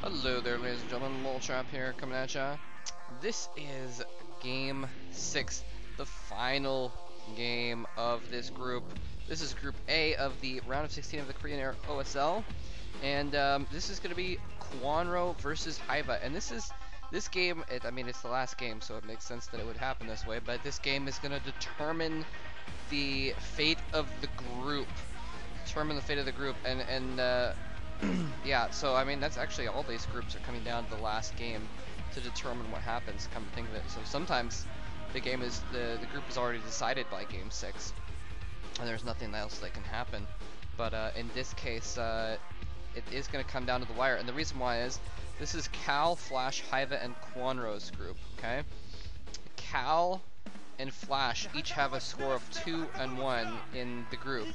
Hello there, ladies and gentlemen. Trap here coming at ya. This is Game 6, the final game of this group. This is Group A of the round of 16 of the Korean Air OSL, and this is going to be Kwanro versus Hyvaa. And this game. I mean, it's the last game, so it makes sense that it would happen this way. But this game is going to determine the fate of the group. Yeah, so I mean that's actually all these groups are coming down to the last game to determine what happens. Come to think of it, so sometimes the game is the group is already decided by game 6, and there's nothing else that can happen. But in this case, it is going to come down to the wire, and the reason why is this is Cal, Flash, Hyvaa, and Kwanro's group. Okay, Cal and Flash each have a score of 2-1 in the group.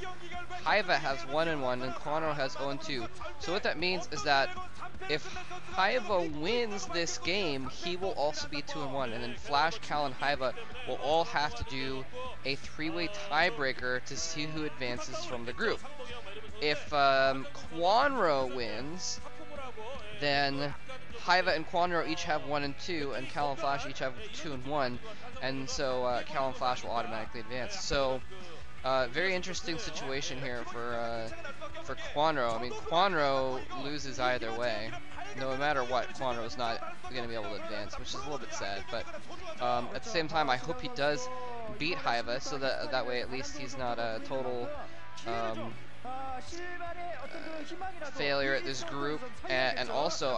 Hyvaa has 1-1 and Kwanro has 0-2. So what that means is that if Hyvaa wins this game, he will also be 2-1, and then Flash, Cal, and Hyvaa will all have to do a 3-way tiebreaker to see who advances from the group. If Kwanro wins, then Hyvaa and Kwanro each have 1-2, and Cal and Flash each have 2-1, and so Cal and Flash will automatically advance. So, very interesting situation here for Kwanro. I mean, Kwanro loses either way. No matter what, Kwanro is not going to be able to advance, which is a little bit sad. But at the same time, I hope he does beat Hyvaa, so that way at least he's not a total failure at this group, and also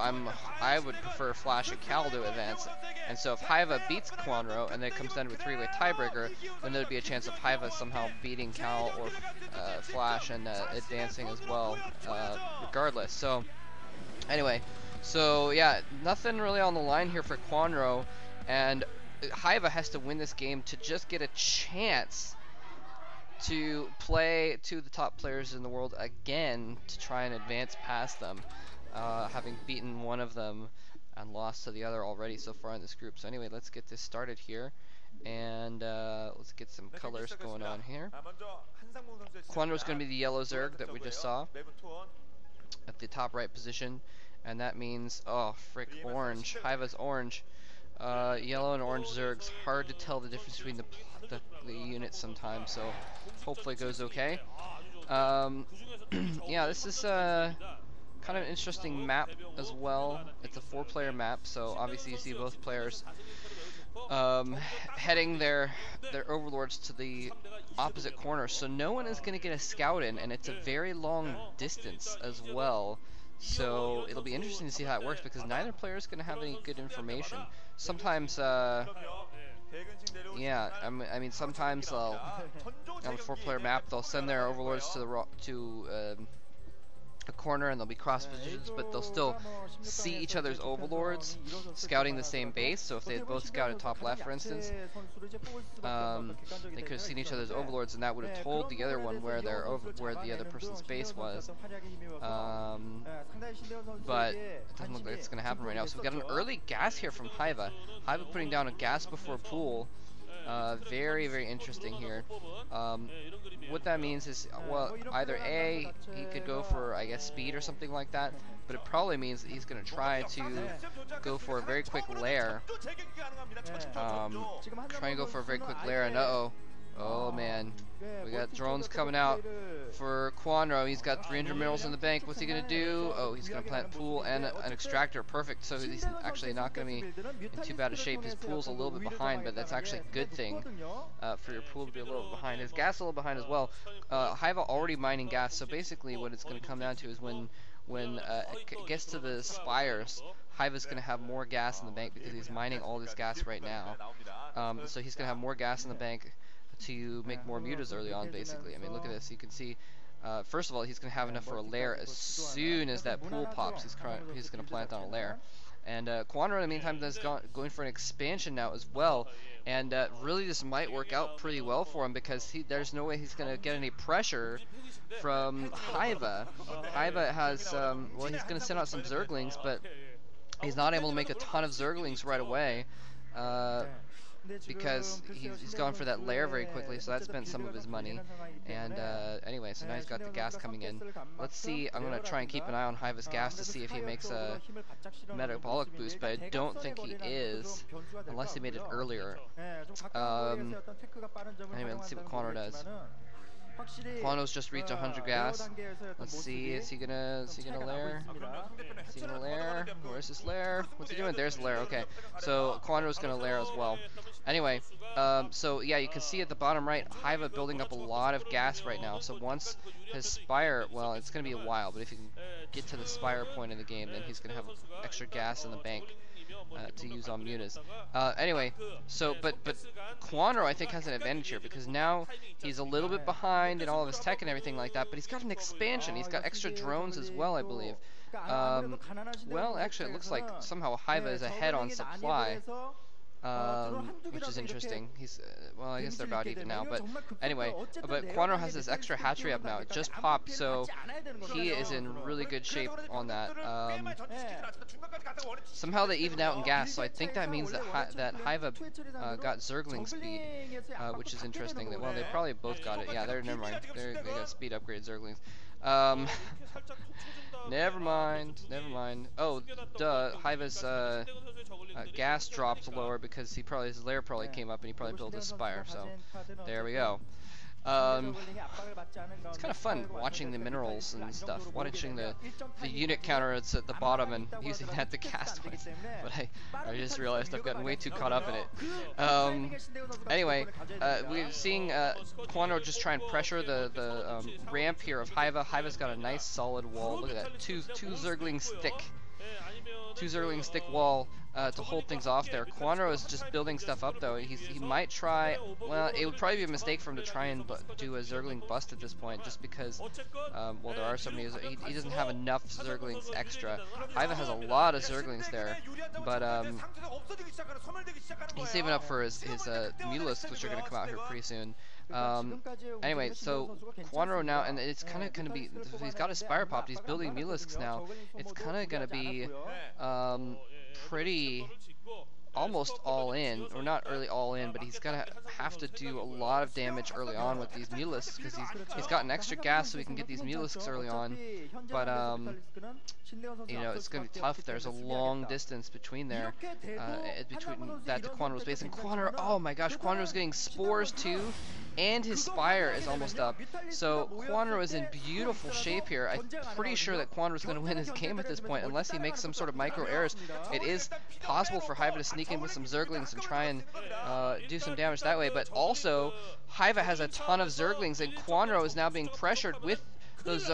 I would prefer Flash and Cal to advance, and so if Hyvaa beats Kwanro and then it comes down to a 3-way tiebreaker, then there'd be a chance of Hyvaa somehow beating Cal or Flash and advancing as well, regardless. So anyway, so yeah, nothing really on the line here for Kwanro, and Hyvaa has to win this game to just get a chance to play to the top players in the world again to try and advance past them, having beaten one of them and lost to the other already so far in this group. So anyway, let's get this started here, and let's get some colors going on here. Kwanro's going to be the yellow Zerg that we just saw at the top right position, and that means, oh frick, orange. Hyvaa's orange. Yellow and orange Zergs, hard to tell the difference between the units sometimes, so hopefully it goes okay. Yeah, this is kind of an interesting map as well. It's a 4-player map, so obviously you see both players heading their overlords to the opposite corner, so no one is going to get a scout in, and it's a very long distance as well. So it'll be interesting to see how it works, because neither player is going to have any good information. Sometimes, yeah, I mean, sometimes they'll, on a 4-player map, they'll send their overlords to a corner, and they'll be cross positions, but they'll still see each other's overlords scouting the same base. So if they had both scouted top left, for instance, they could have seen each other's overlords, and that would have told the other one where the other person's base was. But it doesn't look like it's going to happen right now. So we got an early gas here from Hyvaa. Hyvaa putting down a gas before pool. Very, very interesting here. What that means is, well, either A, he could go for, I guess, speed or something like that, but it probably means that he's going to try to go for a very quick lair. Try and go for a very quick lair, and oh man, we got drones coming out for Kwanro. He's got 300 minerals in the bank. What's he gonna do? Oh, he's gonna plant pool and an extractor. Perfect. So he's actually not gonna be in too bad a shape. His pool's a little bit behind, but that's actually a good thing for your pool to be a little bit behind. His gas a little behind as well. Hyvaa already mining gas, so basically what it's gonna come down to is when it gets to the spires, Hyvaa's going to have more gas in the bank because he's mining all this gas right now. So he's going to have more gas in the bank to make more mutas early on, basically. I mean, look at this. You can see, first of all, he's going to have enough for a lair as soon as that pool pops. He's going to plant on a lair. And Kwanro, in the meantime, is going for an expansion now as well. And really, this might work out pretty well for him, because there's no way he's going to get any pressure from Hyvaa. Hyvaa has, well, he's going to send out some Zerglings, but he's not able to make a ton of Zerglings right away. because he's gone for that lair very quickly, so that spent some of his money. And anyway, so now he's got the gas coming in. Let's see, I'm going to try and keep an eye on Hyva's gas to see if he makes a metabolic boost, but I don't think he is, unless he made it earlier. Anyway, let's see what Kwanro does. Kwanro's just reached 100 gas. Let's see, is he gonna lair? Is he gonna lair? Where's his lair? What's he doing? There's the lair, okay. So Kwanro's gonna lair as well. Anyway, so yeah, you can see at the bottom right, Hyvaa building up a lot of gas right now. So once his Spire, well, it's gonna be a while, but if he can get to the Spire point in the game, then he's gonna have extra gas in the bank to use on mutas. Anyway, so but Kwanro I think has an advantage here because now he's a little bit behind in all of his tech and everything like that, but he's got an expansion. He's got extra drones as well, I believe. Well, actually, it looks like somehow Hyvaa is ahead on supply. Which is interesting. He's well, I guess they're about even now, but anyway, but Kwanro has this extra hatchery up now. It just popped, so he is in really good shape on that. Somehow they evened out in gas, so I think that means that Hyvaa got Zergling speed, which is interesting. That well, they probably both got it. Yeah, never mind. They got speed upgrade Zerglings. Never mind. Oh, duh. Hyvaa's gas dropped lower because his lair probably came up and he probably built a Spire. So there we go. It's kind of fun watching the minerals and stuff, watching the unit counter that's at the bottom and using that to cast me. But I just realized I've gotten way too caught up in it. Anyway, we're seeing Kwanro just try and pressure the ramp here of Hyvaa. Hyvaa's got a nice solid wall. Look at that, two Zergling stick wall to hold things off there. Kwanro is just building stuff up though. He might try, well, it would probably be a mistake for him to try and do a Zergling bust at this point, just because, well, there are so many, he doesn't have enough Zerglings extra. Hyvaa has a lot of Zerglings there, but he's saving up for his Mutalisks, which are going to come out here pretty soon. Anyway, so Kwanro now, and it's kind of going to be, he's got his Spire popped, he's building Mutalisks now. It's kind of going to be pretty almost all in, or not really all in, but he's gonna have to do a lot of damage early on with these Mutalisks because he's got an extra gas so he can get these Mutalisks early on. But you know, it's gonna be tough. There's a long distance between there, between that to Kwanro's base. And Kwanro, oh my gosh, Kwanro's getting spores too, and his Spire is almost up. So Kwanro is in beautiful shape here. I'm pretty sure that Kwanro's gonna win this game at this point, unless he makes some sort of micro errors. It is possible for Hyvaa to sneak in with some Zerglings and try and do some damage that way, but also Hyvaa has a ton of Zerglings, and Kwanro is now being pressured with those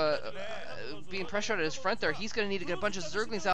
being pressured at his front there. He's going to need to get a bunch of Zerglings out.